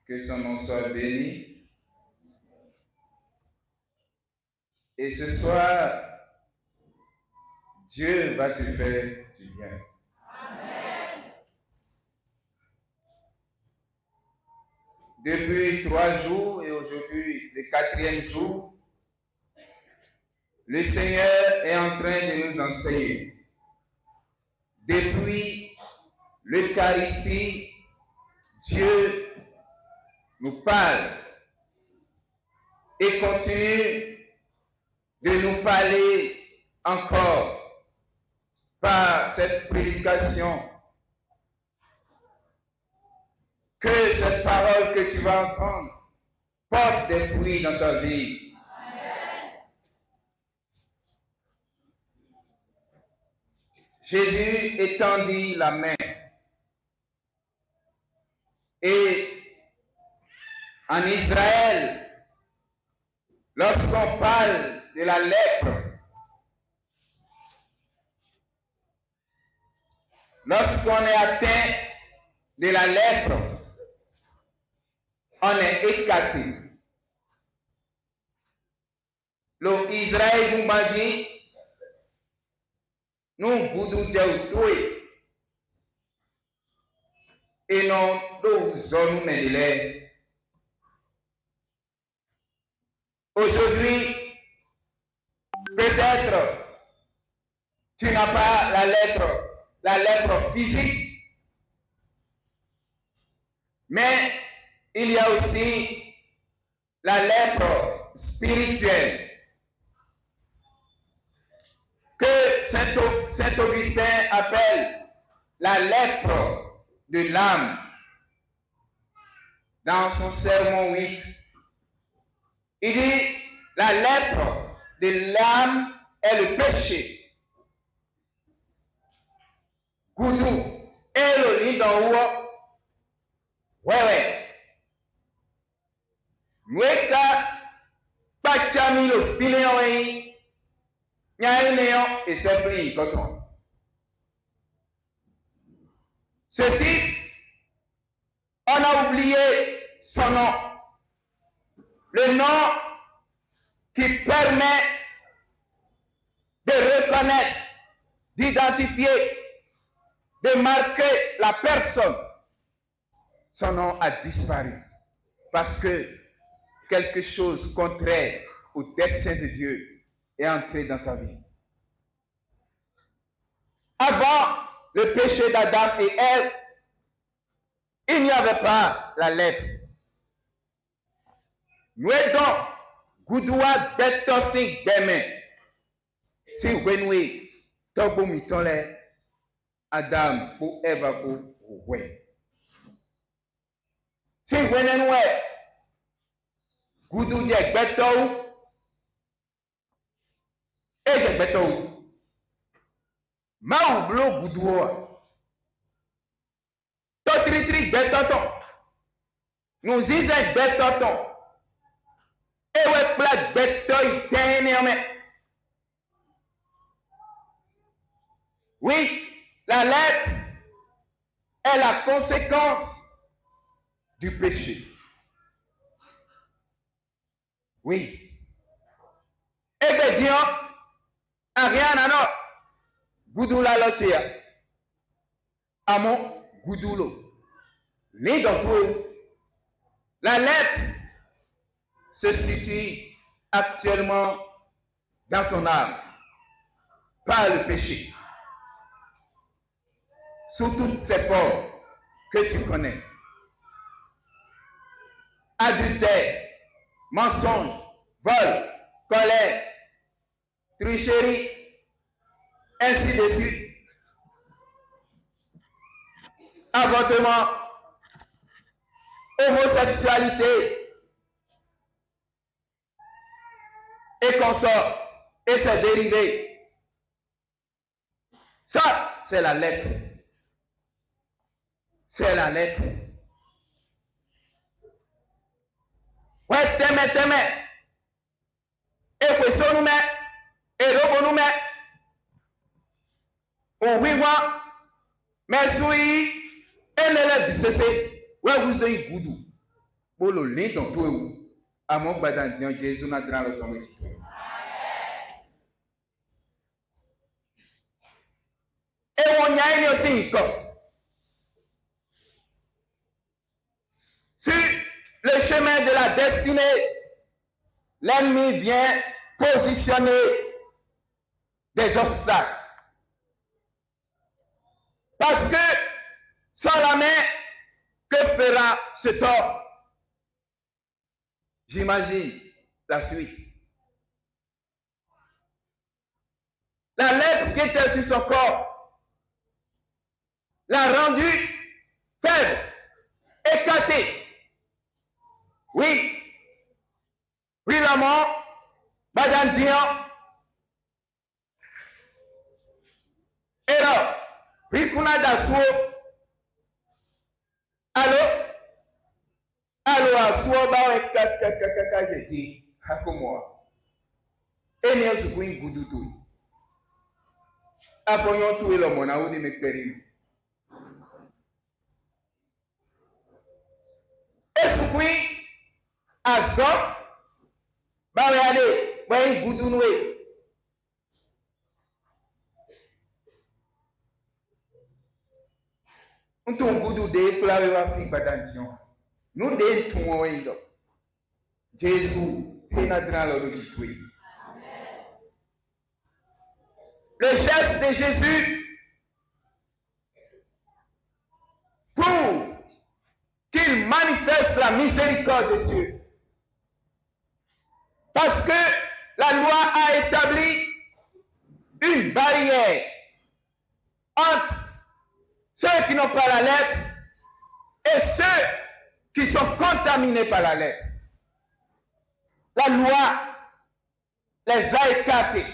Que son nom soit béni. Et ce soir, Dieu va te faire du bien. Amen. Depuis 3 jours et aujourd'hui le 4e jour, le Seigneur est en train de nous enseigner. Depuis l'Eucharistie, Dieu nous parle et continue de nous parler encore par cette prédication. Que cette parole que tu vas entendre porte des fruits dans ta vie. Amen. Jésus étendit la main et en Israël, lorsqu'on parle de la lèpre, lorsqu'on est atteint de la lèpre, on est écarté. Le Israël nous a dit, nous boudou de et non nous zone nous. Aujourd'hui, peut-être tu n'as pas la lèpre physique, mais il y a aussi la lèpre spirituelle que Saint Augustin appelle la lèpre de l'âme. Dans son sermon 8, il dit la lèpre de l'âme est le péché. Goudou et le lit d'en haut. Ouais. Mweka pachami le filet en haut. Nyaï néant et c'est pris coton. Ce type, on a oublié son nom. Le nom qui permet de reconnaître, d'identifier, de marquer la personne. Son nom a disparu parce que quelque chose contraire au dessein de Dieu est entré dans sa vie. Avant le péché d'Adam et Ève, il n'y avait pas la lèpre. Nous donc, goudoua détoxing des mains. Si vous venez, tobo mitole, Adam ou Ève ou ouais. Si vous venez, goudou de beto, et de beto. Ma ou blo goudoua. Totri betoton. Nous disons betoton. Et ouais, plat betoy ténéme. Oui, la lèpre est la conséquence du péché. Oui. Et bien, Dieu, rien à nous. Goudou la lotia. Amon, goudoulo. Ni dans tout. La lèpre se situe actuellement dans ton âme par le péché. Sous toutes ces formes que tu connais. Adultère, mensonge, vol, colère, tricherie, ainsi de suite. Avortement, homosexualité, et consort, et ses dérivés. Ça, c'est la lèpre. C'est la lèpre. Ouais, teme. Et puis, ça nous met, et l'eau nous met. Oui, moi, mais oui, et l'élève, c'est, ouais, vous êtes goudou. pour le lit dans tout. À mon badan Dieu, Jésus n'a pas le temps de dire. Et on y a aussi sur le chemin de la destinée, l'ennemi vient positionner des obstacles. Parce que sans la main, que fera cet homme? J'imagine la suite. La lèpre qui était sur son corps l'a rendu faible, écarté. Oui, la mort, Madame Dion. Et là, oui, qu'on a d'assaut. Allô? Allô, assaut, bah, ouais, j'ai dit, comme moi. Et nous, c'est pour une goudou tout. Après, nous, tout est là, mon août, il me périt. Et c'est pour une assaut, bah, regardez, bah, une goudou noué. On tombe goudou de pour la fille badantion. Nous de tout monde. Jésus est notre le tuer. Le geste de Jésus prouve qu'il manifeste la miséricorde de Dieu. Parce que la loi a établi une barrière entre ceux qui n'ont pas la lèpre et ceux qui sont contaminés par la lèpre. La loi les a écartés.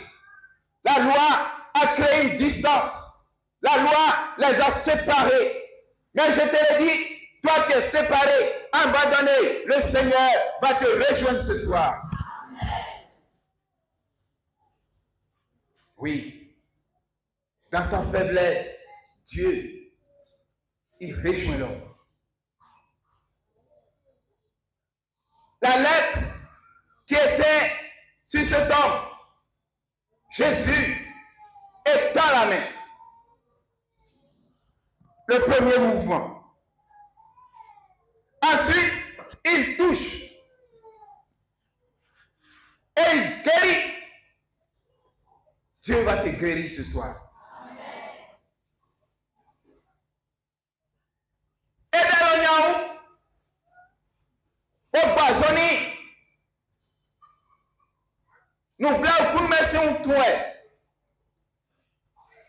La loi a créé une distance. La loi les a séparés. Mais je te le dis, toi qui es séparé, abandonné, le Seigneur va te rejoindre ce soir. Oui. Dans ta faiblesse, Dieu, il rejoint l'homme. La lèpre qui était sur cet homme, Jésus étend la main. Le premier mouvement. Ensuite, il touche. Et il guérit. Dieu va te guérir ce soir. Et dans le Niaou, au Bazoni, nous blancs, pour mettre un toit.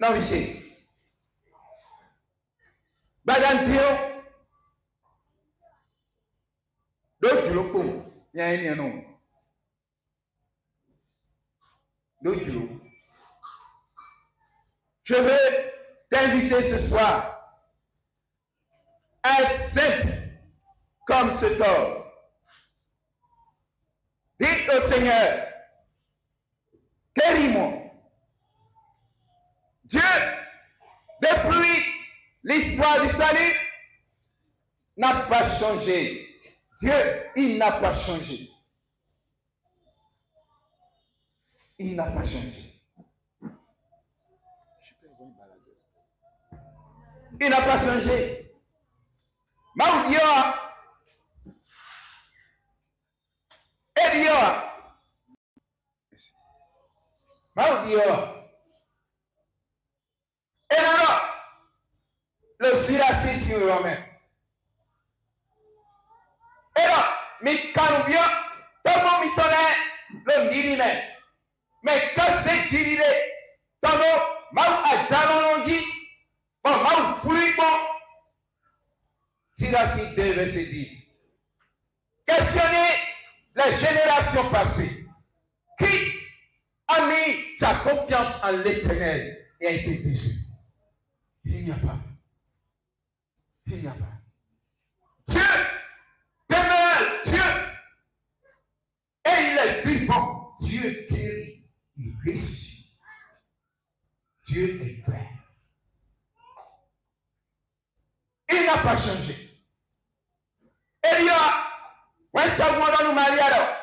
Non, Michel. Badantio, d'autres le pont, il y a un nom. D'autres le. Je veux t'inviter ce soir à être simple comme cet homme. Dis au Seigneur, guéris-moi. Dieu, depuis l'histoire du salut, n'a pas changé. Dieu, il n'a pas changé. Il n'a pas changé. Il n'a pas changé. Maudioa. Edioa. Maudioa. Et alors, le siracide sur le romain. Et là, mi canubia, tomo mi tonne, le nilime. Mais quand c'est dirigé, tomo, mau adjanoji, bon, mau furibo. Siracide 2, verset 10. Questionnez les générations passées. Qui a mis sa confiance en l'Éternel et a été déçu? Il n'y a pas. Il n'y a pas. Dieu demeure Dieu. Et il est vivant. Dieu guérit. Il ressuscite. Dieu est vrai. Il n'a pas changé. Elia When someone nous marie alors,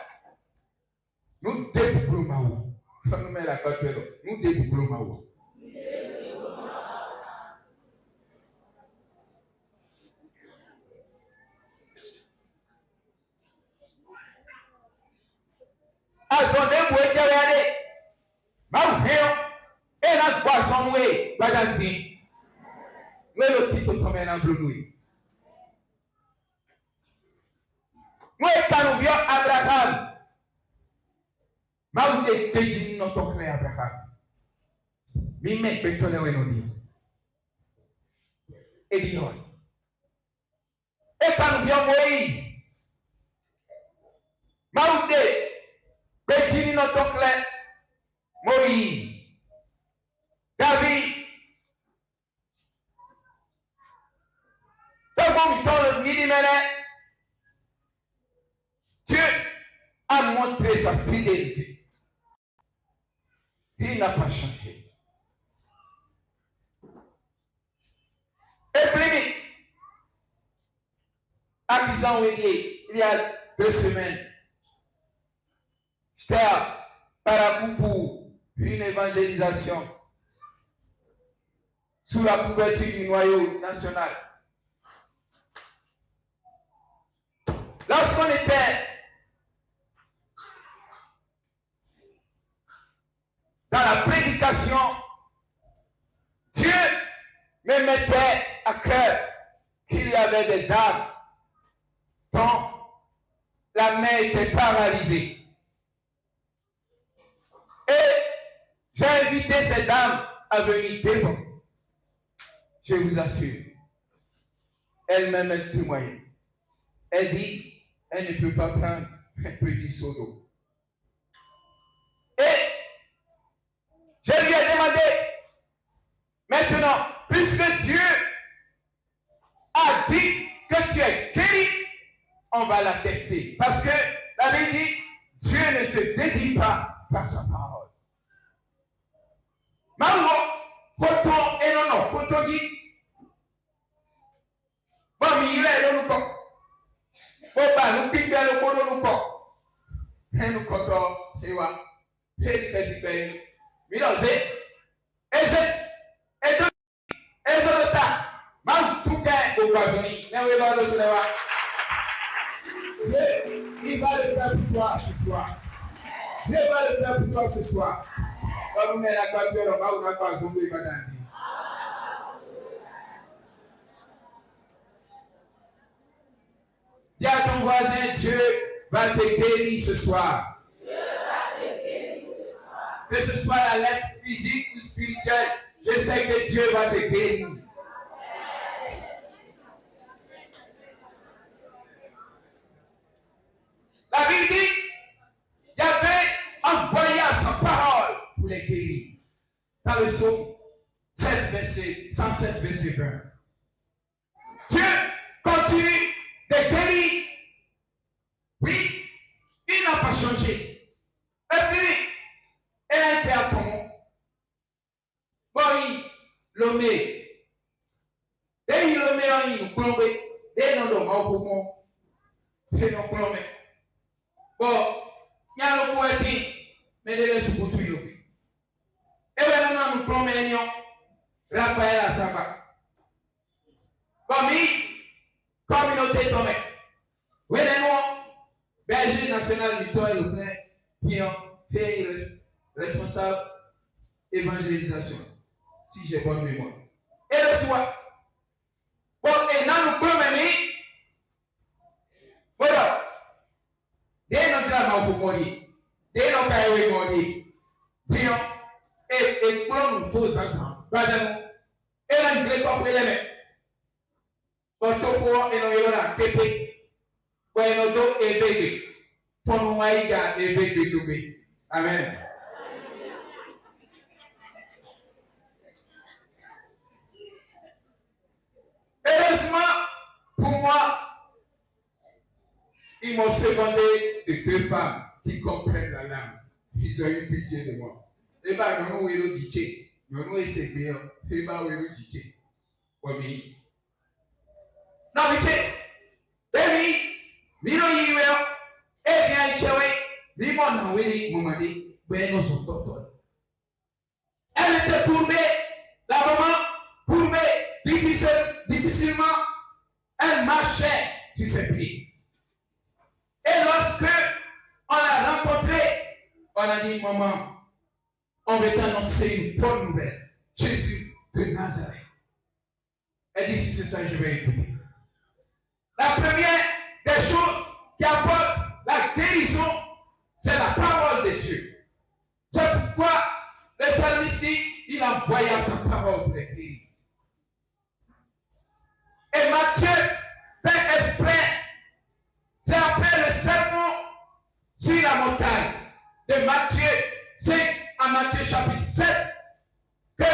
nous débouclons Maou. Nous mettons la carte là. Nous débouclons Maou. Azonde boué diaré. Maou héon. Et la poisson moué. Badanti. Nous le titre comme un bleu. Nous étant bien Abraham. Maou de péjin non tokne Abraham. Mi me betole weno di. Edion. Étant bien Moïse. Maou de péjin non tokne Moïse. David. Dieu a montré sa fidélité. Il n'a pas changé. Et puis, à Kizanwélié, il y a 2 semaines, j'étais à Parakou pour une évangélisation sous la couverture du noyau national. Lorsqu'on était dans la prédication, Dieu me mettait à cœur qu'il y avait des dames dont la main était paralysée. Et j'ai invité ces dames à venir devant. Je vous assure, elle-même est témoignée. Elle dit, elle ne peut pas prendre un petit seau d'eau. Et je lui ai demandé, maintenant, puisque Dieu a dit que tu es guéri, on va la tester. Parce que la Bible dit, Dieu ne se dédie pas par sa parole. Mauro, koto et non, koto dit, bon, mais il est là, nous. Opa, nous piquons le codo, nous corps. Et nous corps, et voilà. Et nous faisons. Milose, et deux, et le tas. Mam, tout est au poisonnier. Dieu, il va le faire pour toi ce soir. Dieu va le faire pour toi ce soir. Comme nous la voiture, on va pas zomber, madame. Dis à ton voisin, Dieu va te guérir ce soir. Que ce soit la lettre physique ou spirituelle, je sais que Dieu va te guérir. La Bible dit, il y avait envoyé à sa parole pour les guérir. Dans le psaume 107 verset 20. Dieu continue de guérir. Oui, il n'a pas changé. Et puis, elle a été à ton. Bon, l'homme, et il le met en il nous plombe, et non, non, pour moi, et non, plombe. Bon, il y a le poète, mais il est sous pour tout le monde. Et bien, nous plombe, Raphaël Assamba. Bon, mais, communauté tombée. Oui, non, Berger national, Victor et Loufnet, qui est responsable évangélisation, si j'ai bonne mémoire. Et le soir, bon, et dans nous pouvons même, voilà, dès notre travail pour mourir, dès notre travail pour mourir, disons, et pour nous faux ensemble, pardon, et là, nous voulons pas les mettre. Pour tout pour et nous là, pépé. Ouais, nous deux éveillés. Pour nous, il y a éveillé tout. Amen. Heureusement, pour moi, ils m'ont secondé de 2 femmes qui comprennent la langue. Ils ont eu pitié de moi. Et bien, nous avons eu le dité. Nous avons essayé. Et bien, nous avons eu le dité. Oui. Non, mais tu sais, baby, we don't Elle était courbée, la maman courbée, difficilement, elle marchait sur ses pieds. Et lorsque on l'a rencontrée, on a dit, maman, on veut t'annoncer une bonne nouvelle. Jésus de Nazareth. Elle dit, si c'est ça, je vais écouter. La première des choses qui apporte la guérison, c'est la parole de Dieu. C'est pourquoi le psalmiste dit, il envoya sa parole pour les guérir. Et Matthieu fait exprès, c'est après le sermon sur la montagne de Matthieu 5 à Matthieu chapitre 7 que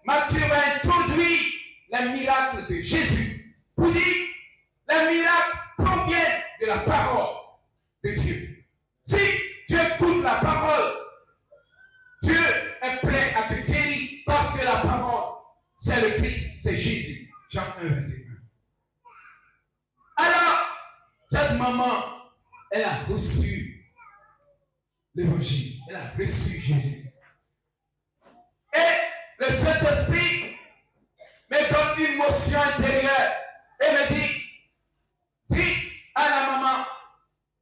Matthieu va introduire les miracles de Jésus. Pour dire, les miracles proviennent de la parole de Dieu. Si tu écoutes la parole, Dieu est prêt à te guérir parce que la parole, c'est le Christ, c'est Jésus. Jean 1, verset 1. Alors, cette maman, elle a reçu l'évangile. Elle a reçu Jésus. Et le Saint-Esprit me donne une motion intérieure et me dit, dis à la maman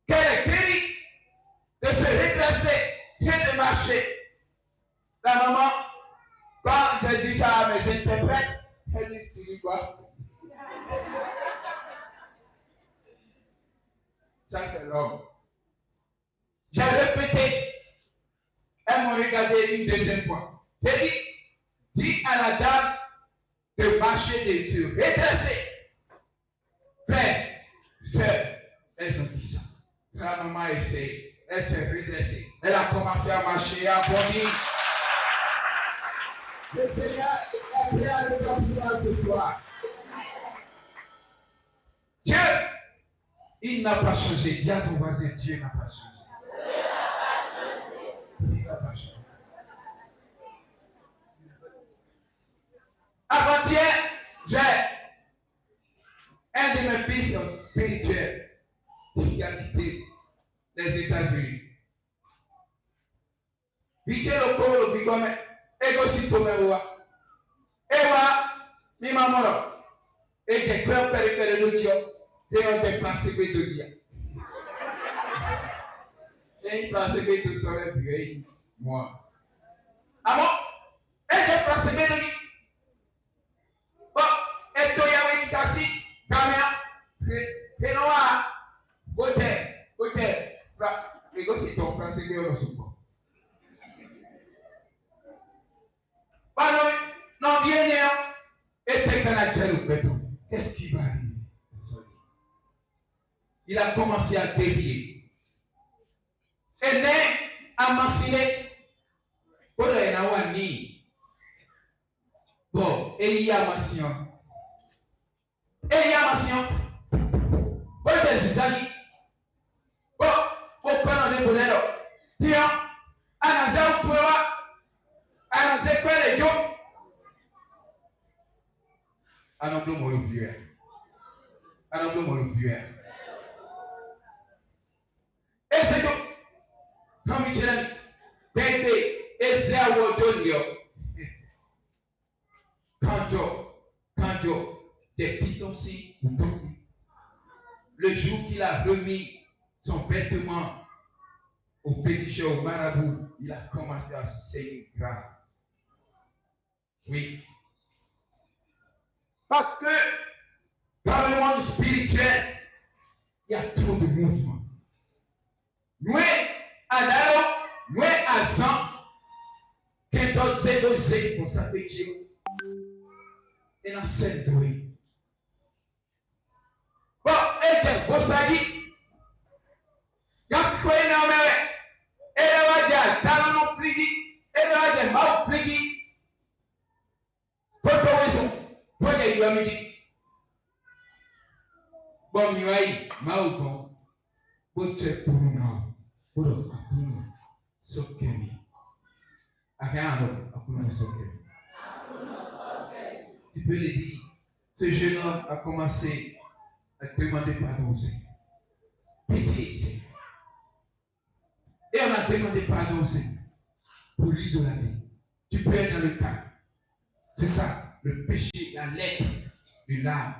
qu'elle est guérie de se redresser et de marcher. La maman, quand j'ai dit ça à mes interprètes, elle dit, tu dis quoi? Ça, c'est l'homme. J'ai répété. Elles m'ont regardé une deuxième fois. J'ai dit, dis à la dame de marcher, de se redresser. Frère, sœur, elles ont dit ça. La maman essaie, elle s'est redressée. Elle a commencé à marcher, à bondir. Le Seigneur est prêt à nous donner ce soir. Dieu, il n'a pas changé. Dis à ton voisin, Dieu n'a pas changé. Il n'a pas changé. Avant-hier, j'ai un de mes fils spirituels qui a quitté les États-Unis. Il est le corps, le bigome, et aussi tout le monde. Et moi, mi maman, et des cœurs périphéries de Dieu, et on est placé de Dieu. Et il placé de toi, puis moi. Ah bon? Et des placé de Dieu. Bon, et toi, il y a une casse, caméra, et noir, beauté, et aussi ton français de l'Osoko. Non, viens, et t'es canadien au béton. Qu'est-ce qui va arriver? Il a commencé à dévier. Et né à Massine, pour le Nawani. Bon, et il y a Massion. Et il y a Massion. Bon, des amis. Bon, au Canada de Bonero. Tiens, Anazé ou Pura, Anazé Pele Jo. Anablo Molofier. Anablo Molofier. Et c'est tout. Comme il dit, Bébé, et c'est à Wojonio. Quand des petits aussi, le jour qu'il a remis son vêtement au féticheur, au marabout, il a commencé à saigner grave. Oui. Parce que dans le monde spirituel, il y a trop de mouvements. Nous, à nous, à 100, quand on s'est dosé pour s'affecter, et dans cette douée. Bon, et que vous savez, quand vous connaissez la mer, et là, il y a talent frigi, et là, il y a mal frigi. Pour toi, raison, pour y aller, dit. Bon, il y a mal bon, pour te pour nous, pour nous, sokemi. Agano, pour nous, sokemi. Tu peux le dire. Ce jeune homme a commencé à demander pardon au Seigneur. Pitié, Seigneur. Et on a demandé pardon au Seigneur pour l'idolâtrie. Tu peux être dans le cas. C'est ça, le péché, la lettre de l'âme.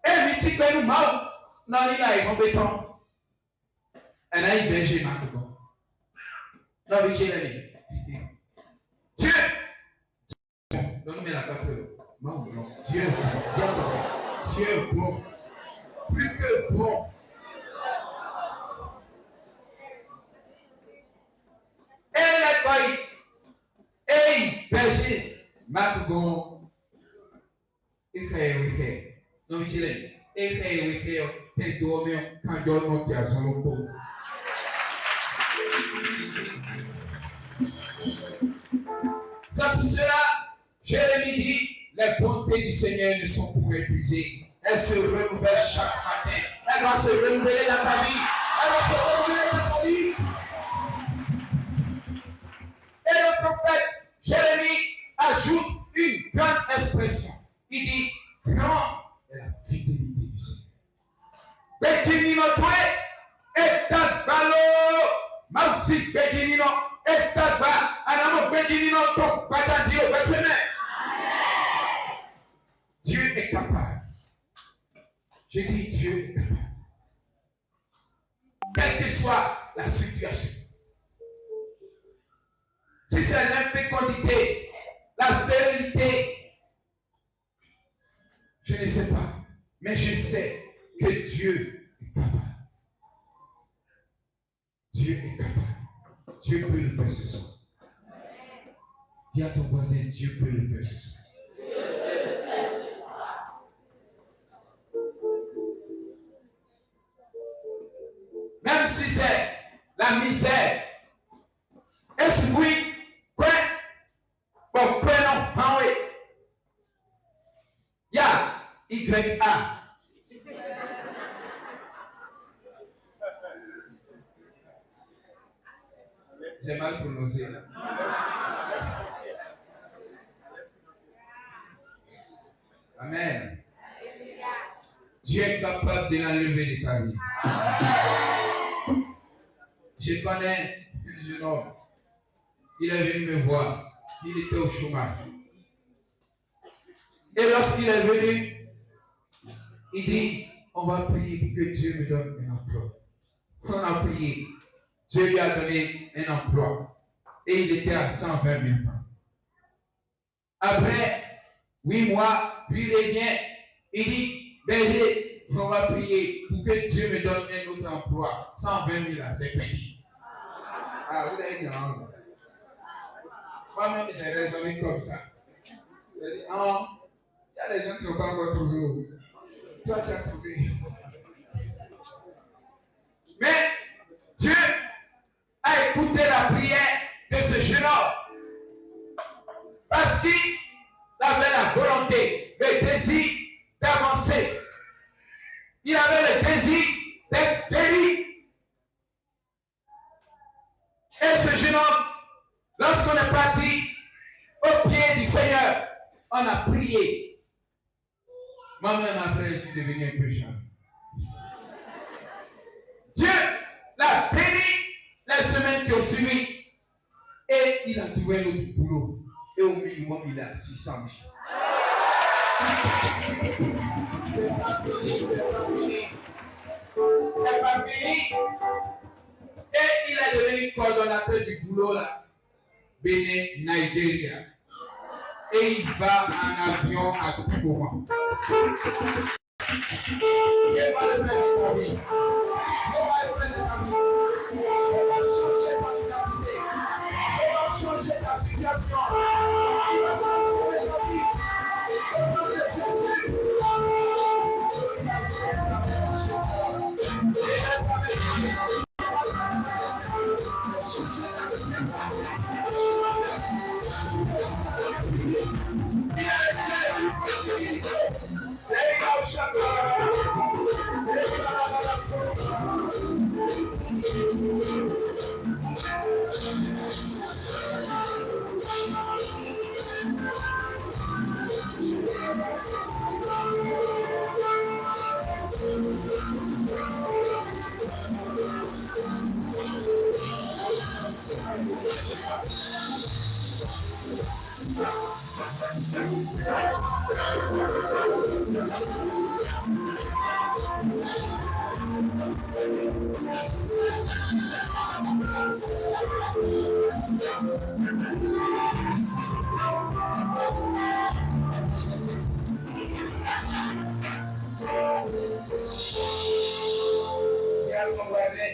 Et tu peux nous mal. Non, il a un béton. Elle a une berger maintenant. Non, mais j'ai l'aimé. Dieu. Donne-moi la batterie. Non, non. Dieu est bon. Plus que bon. Elle est quoi? Hey, berger. Maintenant, il fait. Non, mais j'ai l'aimé. Il fait. T'es dormi quand Dieu te a son logo. C'est pour cela, Jérémie dit, les bontés du Seigneur ne sont pour épuiser. Elles se renouvellent chaque matin. Elles vont se renouveler dans ta vie. Elles vont se renouveler dans ta vie. Et le prophète Jérémie ajoute une grande expression. Il dit, grande est la fidélité du Seigneur. Bédinino toi, et ta balo, Mausi Bédinino, et ta ba, Anamo Bédinino, ton batandi au Bédouéné. Dieu est capable. Je dis Dieu est capable. Quelle que soit la situation. Si c'est l'infécondité, la stérilité, je ne sais pas, mais je sais que Dieu est capable. Dieu est capable. Dieu peut le faire ce soir. Dis à ton voisin, Dieu peut le faire ce soir. Même si c'est la misère, esprit, quoi, bon, prénom, Henry, ya, Y-A. J'ai mal prononcé. Amen. Dieu est capable de l'enlever de ta vie. Je connais un jeune homme. Il est venu me voir. Il était au chômage. Et lorsqu'il est venu, il dit, on va prier pour que Dieu me donne un emploi. On a prié. Dieu lui a donné un emploi. Et il était à 120 000 francs. Après 8 mois, lui il revient. Il dit, berger, on va prier pour que Dieu me donne un autre emploi. 120 000 là, c'est petit. Ah, vous avez dit non. Moi-même, j'ai raisonné comme ça. J'ai dit, non, il y a des gens qui n'ont pas encore trouvé. Toi, tu as trouvé. Mais Dieu a écouté la prière de ce jeune homme. Parce qu'il avait la volonté, le désir d'avancer. Il avait le désir d'être guéri. Et ce jeune homme, lorsqu'on est parti au pied du Seigneur, on a prié. Moi-même, après, je suis devenu un peu chiant. Dieu l'a béni les semaines qui ont suivi. Et il a trouvé notre boulot. Et au minimum, il a 600 000. C'est pas fini, c'est pas fini. C'est pas fini. Et il est devenu coordonnateur du boulot là. Bénin, Nigeria. Et il va en avion à tout moment. Dieu va le faire de ta vie. Dieu va le faire de ta vie. Dieu va changer ton identité. Dieu va changer ta situation. Il va transformer ta vie. Au nom de Jésus.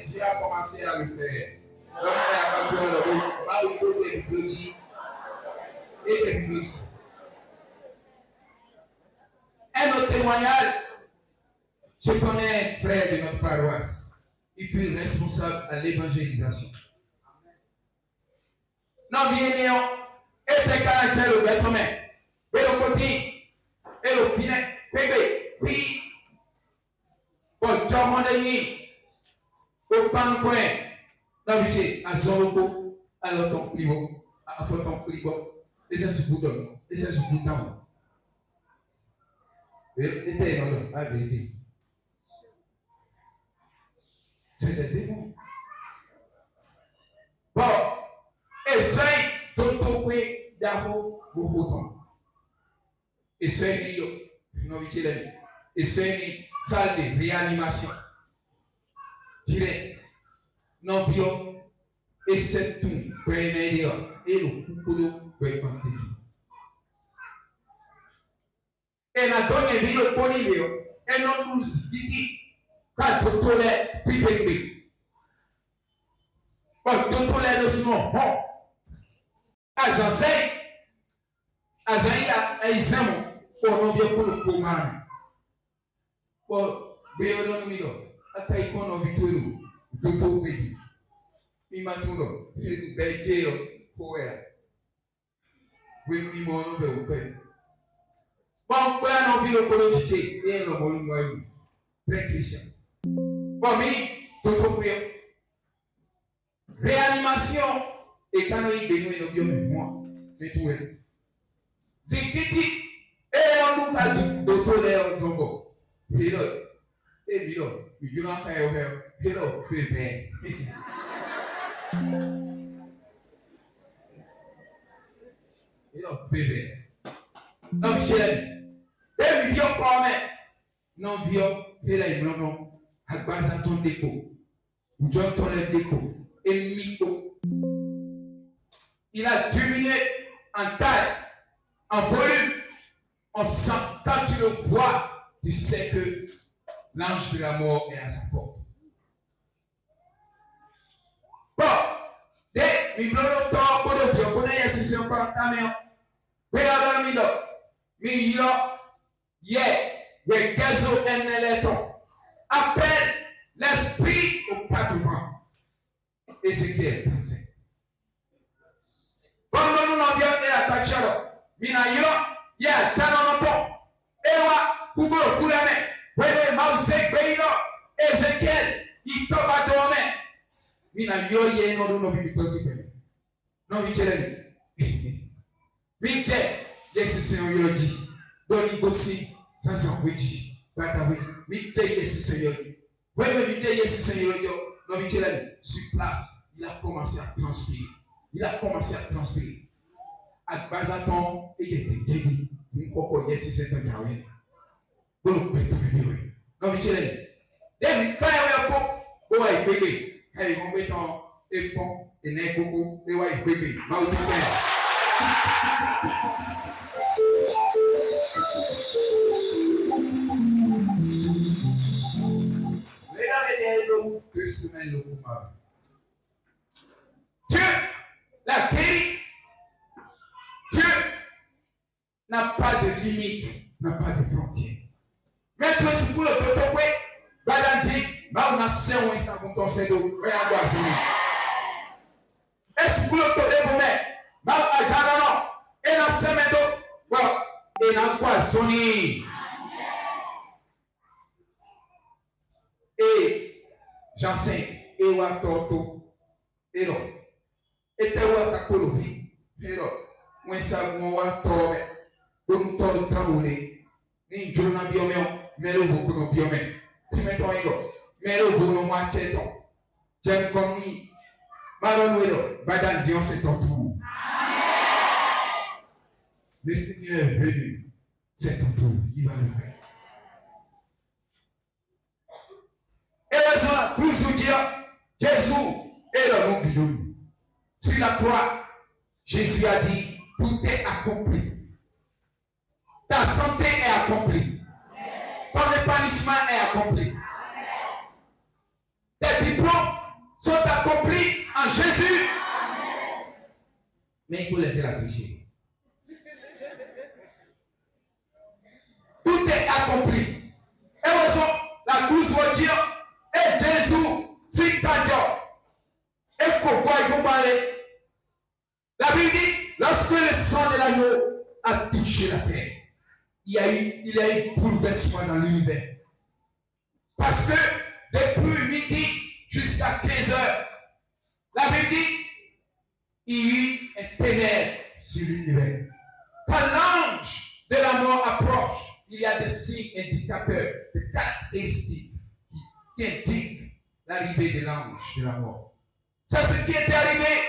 Tu as commencé à le faire. Donc, elle n'a pas joué le rôle. Va vous poser des bibliologies et des bibliologies. Un autre témoignage. Je connais un frère de notre paroisse. Il fut responsable à l'évangélisation. Non, bien, était canadien le bâtiment. Et le côté, et le filet, bébé, oui. Bon, John Mondani. Au pan coin, dans le jeu, à Zoroko, à l'automne, plibo, à Foton, plibo, et ça se fout d'homme, et ça se fout d'homme. Et t'es un homme, à baiser. C'est des démons. Bon, essaye d'autopouer d'avo, beaucoup essaye, non, essaye, salle de réanimation. Direct, non viol, et c'est tout, et le coucou de et la donne vie le polilio, et non nous dit, quand tu tolères, puis bébé. Quand tu tolères le son, bon, Azaï, Aïsamo, pour nous dire pour le commun. Pour Béodomino. Ata ikono vitulu doto pedi imatuno il belgeo poea wimi mono be upe bon kwa no vilo kolo chiche e no molu ngayu très christian bon mi toto peo réanimation et quand il benu no bio me moi mais tout est zikiti e no muta doto le zongo hilo et bilo you don't have hit up free man. Hit up free man. Non, Michel. Et bien, comment non, vieux, il a une blonde. À base à ton dépôt. Ou ton dépôt. Et micro. Il a diminué en taille, en volume. On sent, quand tu le vois, tu sais que l'ange de la mort est à sa porte. Bon, dès mi blono to bodo vio bodo yesi se on tameo. Bela do mi do. Mi yilo ye we kezo eneleto. Appelle l'esprit au patron. Ézéchiel 37. Bon non non bien et la tacharo. Mina yilo ya tano no to. Ewa kuburo kulame. Wele mause beino Ézéchiel itoba dome. Mina yoye no no vimitosi kwene. No vicheleni. Mite yesi se yoji. Doni gosi sasa weji. Bata weji. Mite yesi se yoji. Wele mite yesi se yoji. No vicheleni. Sur place, il a commencé à transpirer. Il a commencé à transpirer. À basaton et était guéri. Mkoko yesi se to jawene. Bolo beto bebe. No vicheleni. Demi kaya ko o ai bebe. Elle est compétente, et fond, et n'est beaucoup, et ouais, bébé, ma ou deux semaines le coupable. Dieu l'a guéri. Dieu n'a pas de limite, n'a pas de frontière. Mais toi, c'est pour le docteur, Badandi. Ba una se won sa kun to se do we na gba si ni esikulo to de go me ba ajara no e na se me do wa e na gba so ni e j'enseigne e wa toto e ro e te wa ka ko lo vi e ro won sa won wa to me don to tramule ni jona bi o me lo bo ko no bi o me ti me to igo mais le voulons m'acheter. J'aime comme lui. Maronouelo, Badan Dion, c'est ton tour. Le Seigneur est venu. C'est ton tour. Il va le faire. raison, pour vous dire, Jésus est le nom bidon. Sur la croix, Jésus a dit, tout est accompli. Ta santé est accomplie. Ton épanouissement est accompli. Tes diplômes sont accomplis en Jésus. Mais il faut laisser la tricher. Tout est accompli. Et raison, la cruz va dire, et Jésus, si t'as dit, et pourquoi il faut parler? La Bible dit, lorsque le sang de l'agneau a touché la terre, il y a eu bouleversement dans l'univers. Parce que depuis midi jusqu'à 15 heures, la Bible dit, il y a eu un ténèbre sur l'univers. Quand l'ange de la mort approche, il y a des signes indicateurs, des caractéristiques qui indiquent l'arrivée de l'ange de la mort. C'est ce qui était arrivé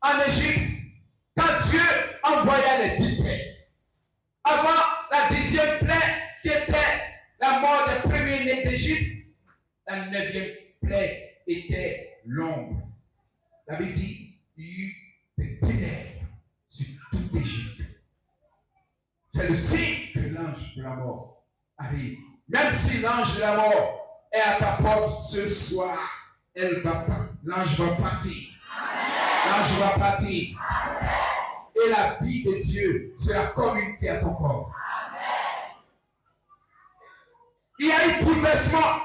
en Égypte quand Dieu envoya les 10 plaies. Avant la 10e plaie qui était la mort des premiers-nés d'Égypte, la 9e plaie était l'ombre. La Bible dit il y a eu des ténèbres sur toute l'Égypte. C'est le signe que l'ange de la mort arrive. Même si l'ange de la mort est à ta porte ce soir, l'ange va partir. L'ange va partir. Et la vie de Dieu sera communiquée à ton corps. Il y a eu bouleversement.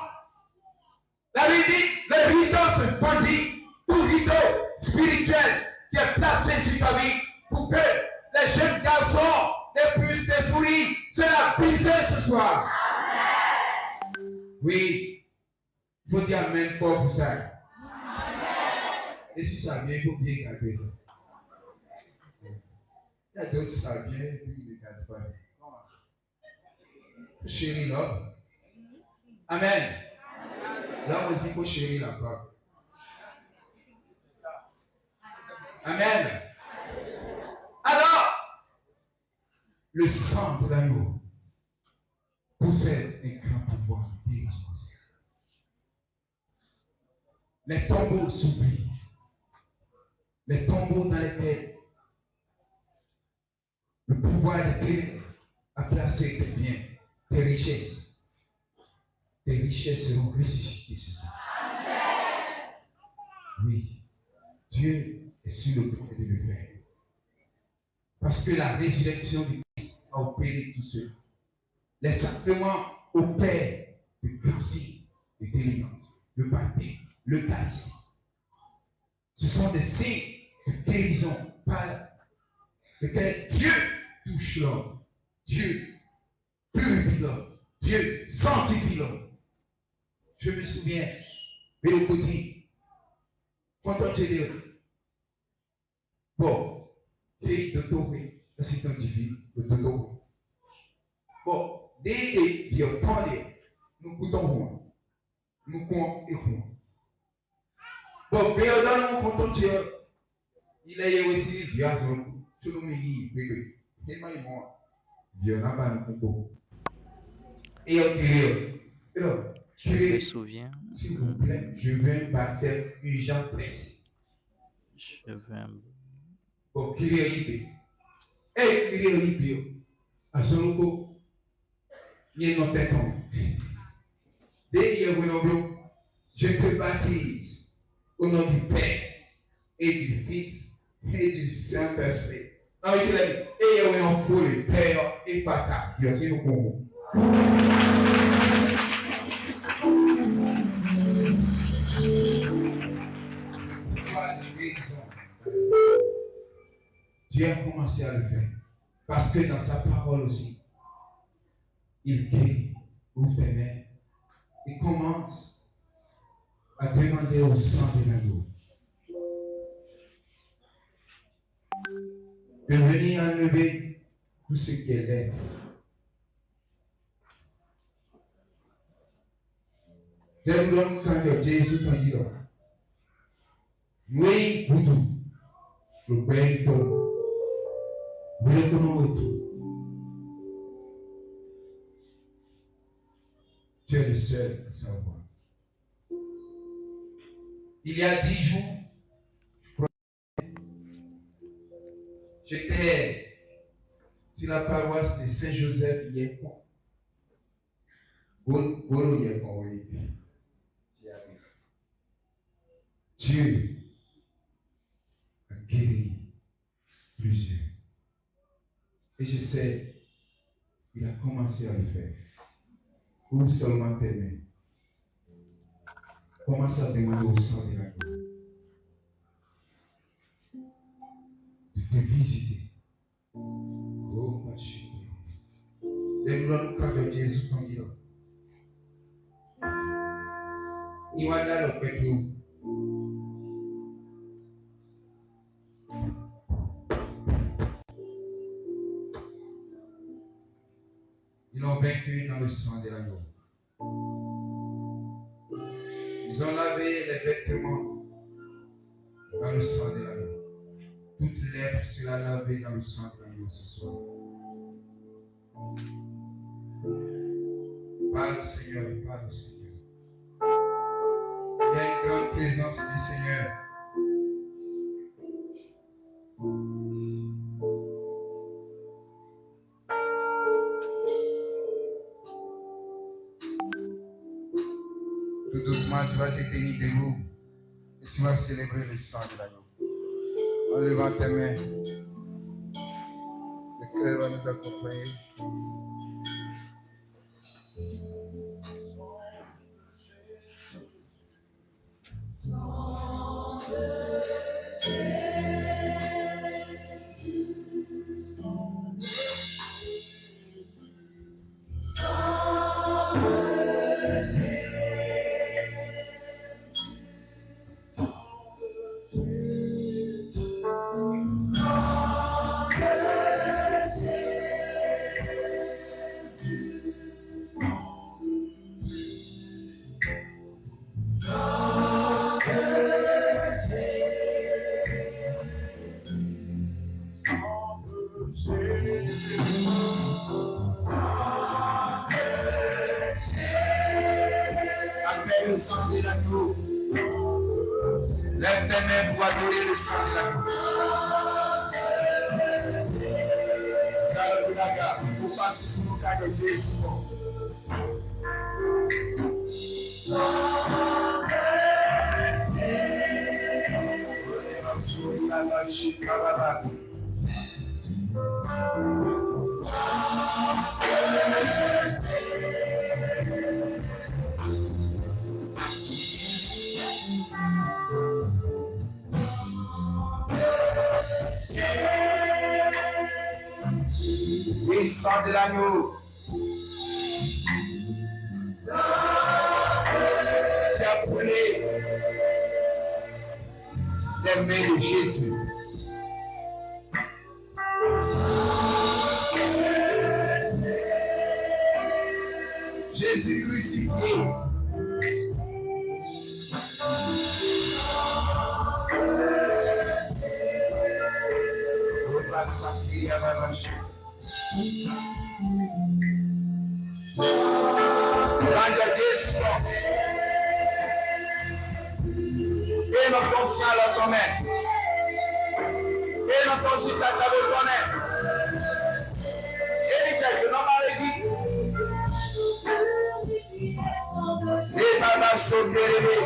La Bible dit, le rideau se fendit, tout rideau spirituel qui est placé sur ta vie pour que les jeunes garçons ne puissent te sourire. C'est la brisée ce soir. Amen. Oui, il faut dire Amen fort pour ça. Amen. Et si ça vient, il faut bien garder ça. Il y a d'autres, ça vient et puis ils ne gardent pas. Chérie l'homme. Amen. Là aussi, il faut chérir la femme. Amen. Alors, le sang de l'agneau possède un grand pouvoir de guérison. Les tombeaux s'ouvrent. Les tombeaux dans lesquels le pouvoir de Dieu a placé tes biens, tes richesses. Tes richesses seront ressuscitées ce soir. Amen. Oui, Dieu est sur le trône de le faire. Parce que la résurrection de Christ a opéré tout cela. Les sacrements opèrent de grâce, de délivrance, le baptême, l'Eucharistie. Ce sont des signes de guérison par lesquels Dieu touche l'homme. Dieu purifie l'homme. Dieu sanctifie l'homme. Je me souviens, de le côté, quand on dit, bon, et de trouver, c'est un divin, de trouver. Bon, dès les vieux temps, nous coûtons, nous comptons et comptons. Bon, bien dans nous, quand on dit, il a aussi vieux, tout le monde dit, bébé, et moi, vieux, là-bas, nous comptons. Et on dit, je me souviens. S'il vous plaît, je veux un baptême urgent pressé. Je veux un... Bon, Kyrie et Kyrie à son niveau, il y a une tête en dès je te baptise au nom du Père et du Fils et du Saint-Esprit. Non, je l'ai dit, et il y a une foule, Père et Fata. Il y a aussi le Congo. Dieu a commencé à le faire. Parce que dans sa parole aussi, il guérit, ouvre tes mains et commence à demander au sang de l'agneau de venir enlever tout ce qui est laid. Tel l'homme quand Jésus t'a dit là. Oui, Boudou, le Père tout. Vous le connaissez tout. Tu es le seul à savoir. Il y a 10 jours, j'étais sur la paroisse de Saint-Joseph Yépon. Bolo Yépon, oui. Dieu a guéri plusieurs. Et je sais, il a commencé à le faire. Ouvre seulement tes mains. Commence à demander au sang de l'agneau de te visiter. Oh, ma chérie. Et nous allons faire Jésus quand il a. Il va dans le peuple. Ils l'ont vaincu dans le sang de l'agneau. Ils ont lavé les vêtements dans le sang de l'agneau. Toute lèpre sera lavée dans le sang de l'agneau ce soir. Parle au Seigneur, parle au Seigneur. Il y a une grande présence du Seigneur. Tout doucement, tu vas te tenir debout et tu vas célébrer le sang de l'agneau. En levant tes mains, le cœur va nous accompagner. Le sang de l'agneau. Lève tes mains pour adorer le sang de l'agneau. Salve la garde. Il faut passer sur le cas de Jésus. Le sang de l'agneau. Tu as brûlé les mains de Jésus. Jésus crucifié. Et notre conscience le connaît. Et notre conscience le connaît. Et l'Église n'a pas dit. Et Baba Soteré.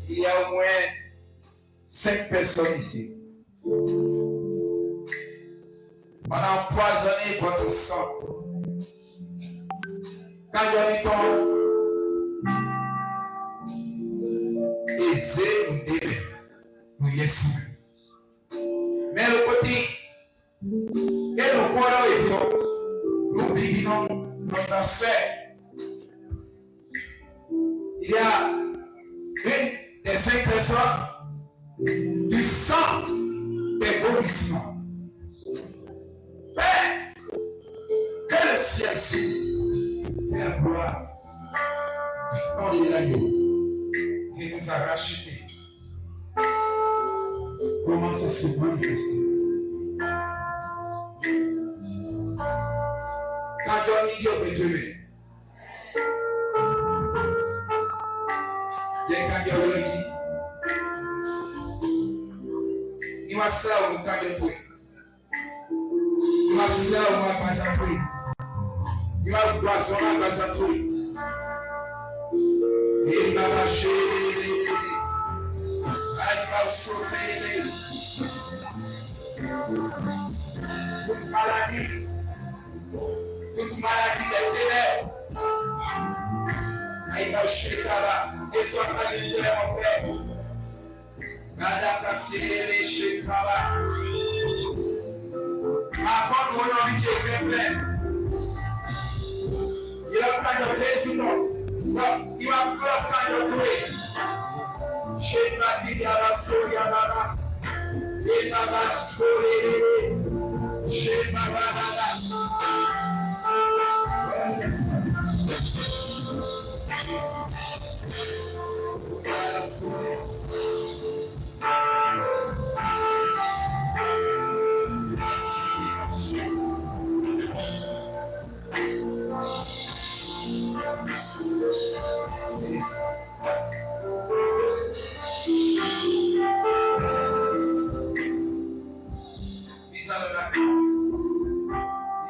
Il y a au moins 5 personnes ici. On a empoisonné votre sang. Quand il y a du temps, aisé nous aimer, nous y sommes. Mais le côté, et le corps est vivant, nous vivons notre sœur. Il y a une des 5 personnes du sang des vomissements. Père, que le ciel s'ouvre et la gloire du sang de l'agneau qui nous a rachetés commence à se manifester. Quand Johnny dit au Béthémé, il m'a ça au cas de toi. Il m'a ça au cas de toi. Il m'a poison à base de toi. Il m'a lâché. Il m'a sauvé. Toute maladie des ténèbres. Il m'a lâché là-bas. Et soit pas l'histoire, mon frère. Madame Kassiré, Shekaba. Avant de l'envie qui est plein. Il a pas de Jésus-non. Il va pas de louer. Shekaba, Didiara, Soriana. Il va pas Soré. Shekaba,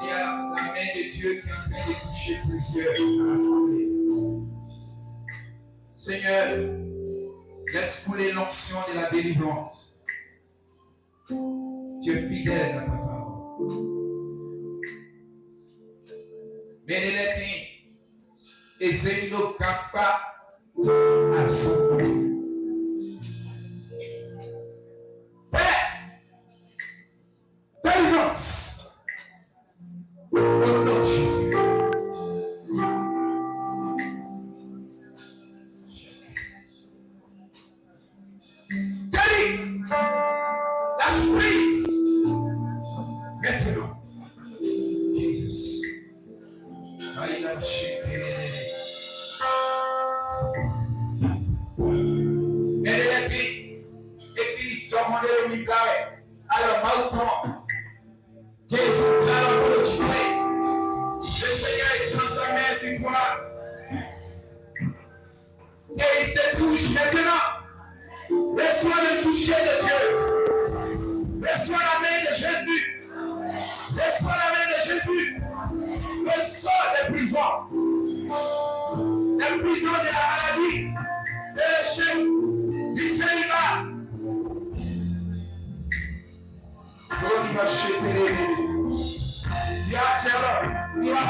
Il y a la main de Dieu qui est en train de toucher plusieurs assemblées. Seigneur, laisse couler l'onction de la délivrance. Tu es fidèle à ta parole. Benedetto, esemino kappa assemblée. Père, délivrance. Au nom de Jésus. Lâche prise. Maintenant. Jesus. Alors, maintenant, Jésus, alors, le Seigneur est dans sa main sur toi. Et il te touche maintenant. Reçois le toucher de Dieu. Reçois la main de Jésus. Reçois la main de Jésus. Ressors des prisons. Des prisons de la maladie, de l'échec, du célibat. Il va acheter les bébés. Il va acheter. Il va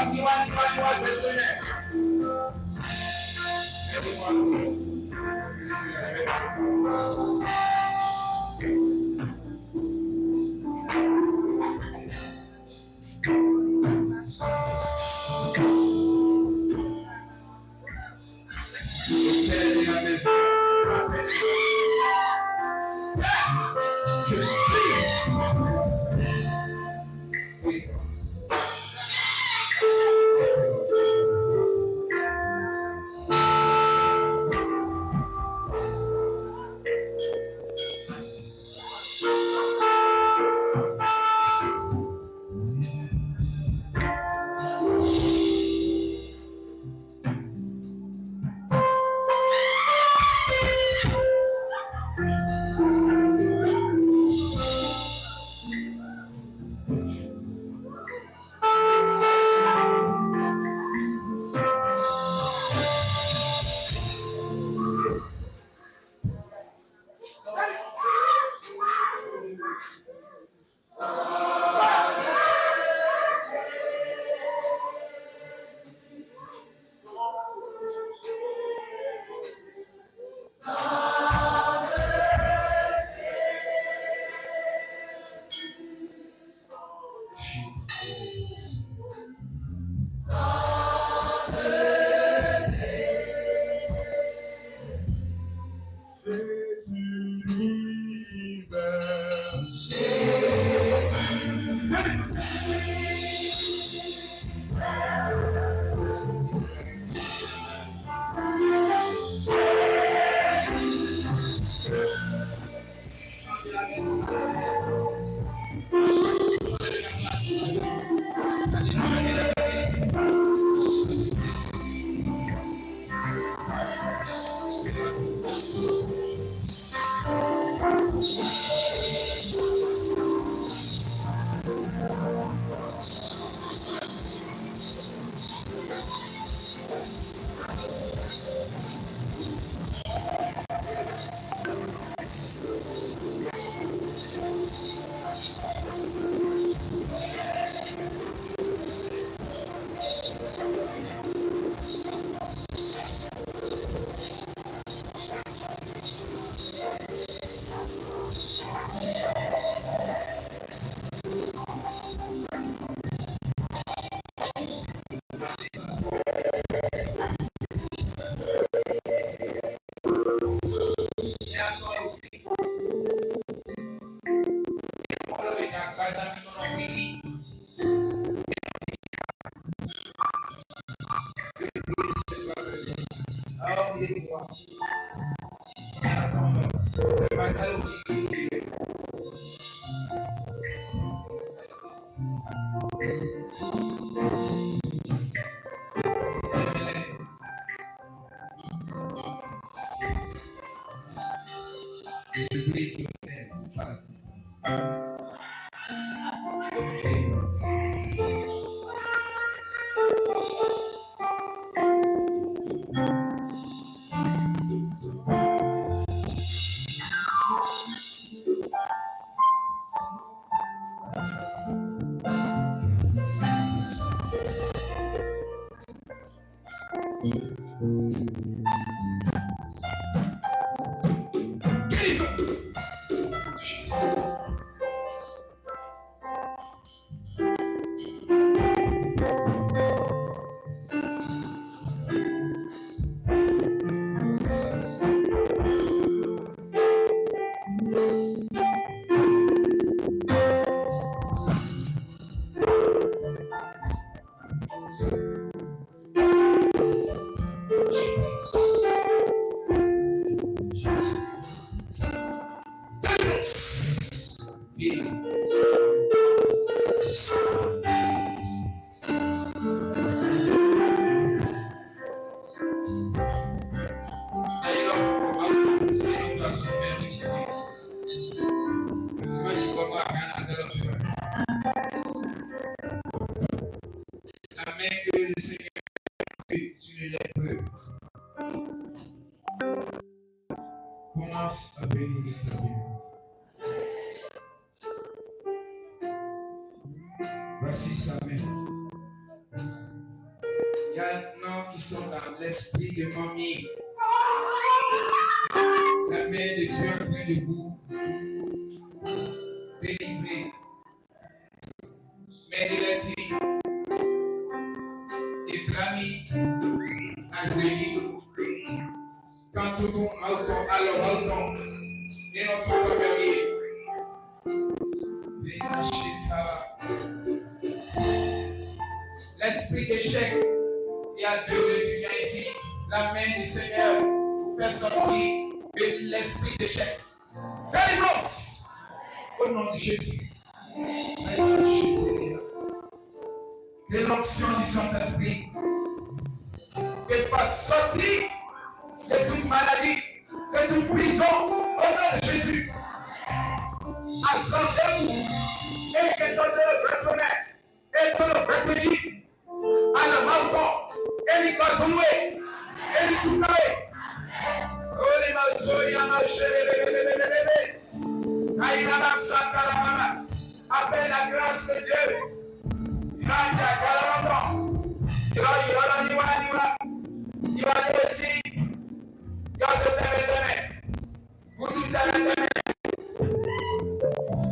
Commence à bénir ta vie. Voici sa main. Il y a des gens qui sont dans l'esprit de mamie. La main de Dieu est en train de vous délivrer. Mais il a dit, Ibrahim, Azélie, quand tout ton auton, alors auton, et notre cavalier, l'esprit d'échec, il y a 2 étudiants ici, la main du Seigneur vous fait sortir de l'esprit d'échec. Délivrance au nom de Jésus. Que l'onction du Saint-Esprit te fasse sortir de toute maladie, de toute prison, au nom de Jésus. Ascendez-vous et que nous le reconnaissons et que nous le reconnaissons à la mort et les casoués et les toucaés. Oh les maçons, il y en a chez Aïna Sakarama, appelle la grâce de Dieu. Il va il va aussi. Il va vous doutez.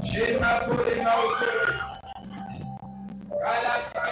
J'ai ma peau des mains au sol. À la salle.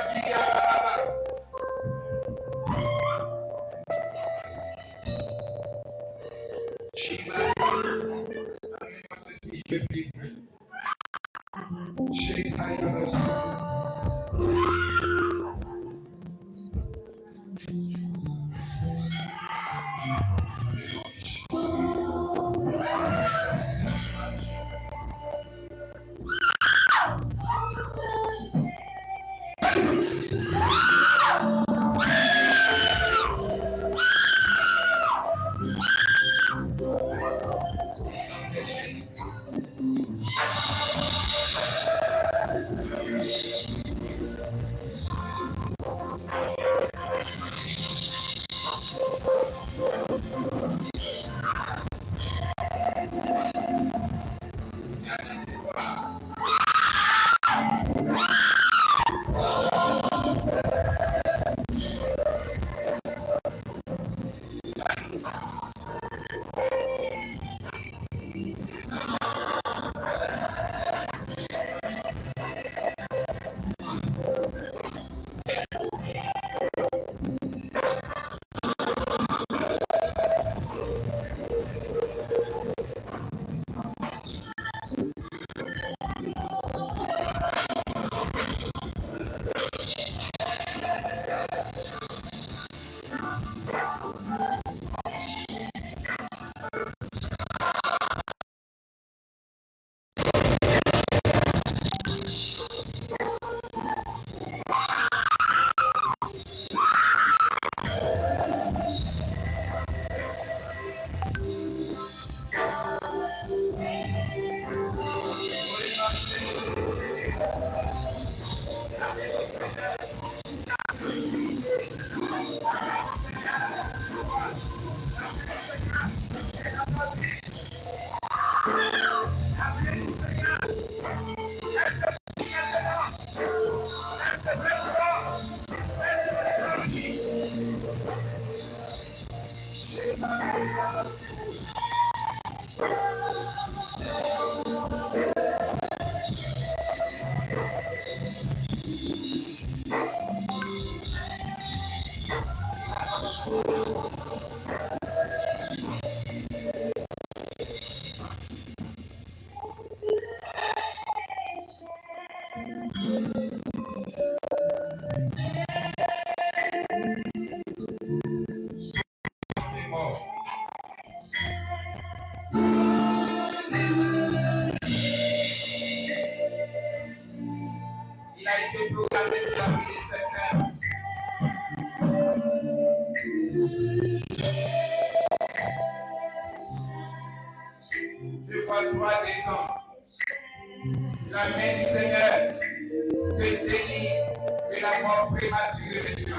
Il a été proclamé sur la vie de cette terre. Ce 23 décembre, la main du Seigneur peut délivrer de la mort prématurée des gens.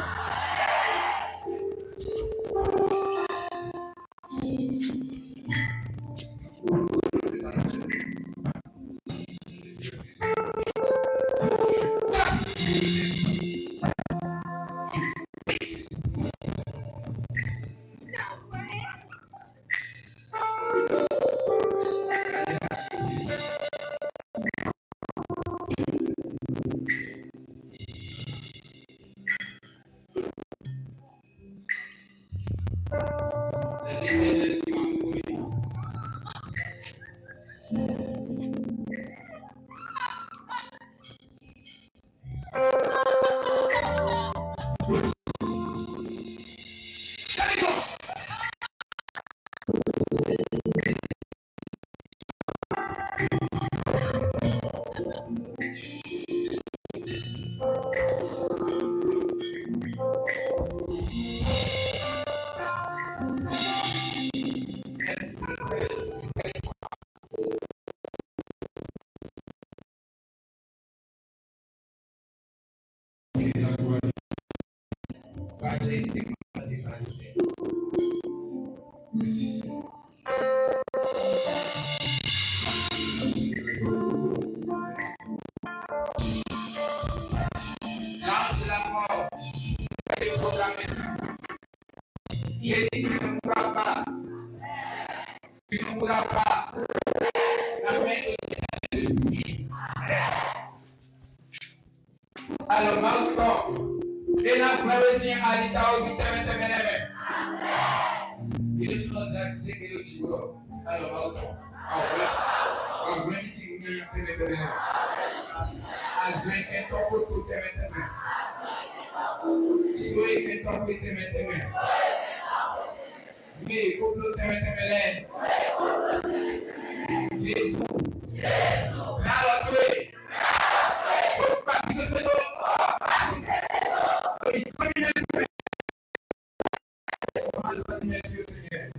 L'ange de la mort est proclamé. Il est dit, tu ne mourras pas. Tu ne mourras pas. La main de Dieu te touche. Alors, Mauton, et la prophétie a dit à Obitemetemeneme. Il est sur nos actes, c'est que le Chico. Alors, Mauton, en vrai, ici, vous n'y a pas de Azui que toco tu temeteme. Sui que toco tu temeteme. Oui, couple temeteme. Jésus. Bravo, tu. C'est merci Seigneur.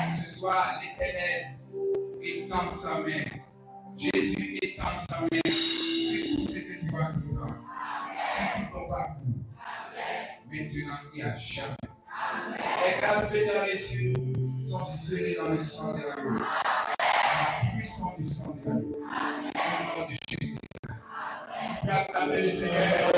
Ce soir, l'Éternel étend sa main. Jésus étend sa main. C'est tout ce que tu vas vivre. C'est tout ton parcours. Maintenant et à jamais. Les grâces que tu as reçues sont scellées dans le sang de l'agneau. La puissance du sang de l'agneau. Au nom de Jésus. Tu peux acclamer le Seigneur.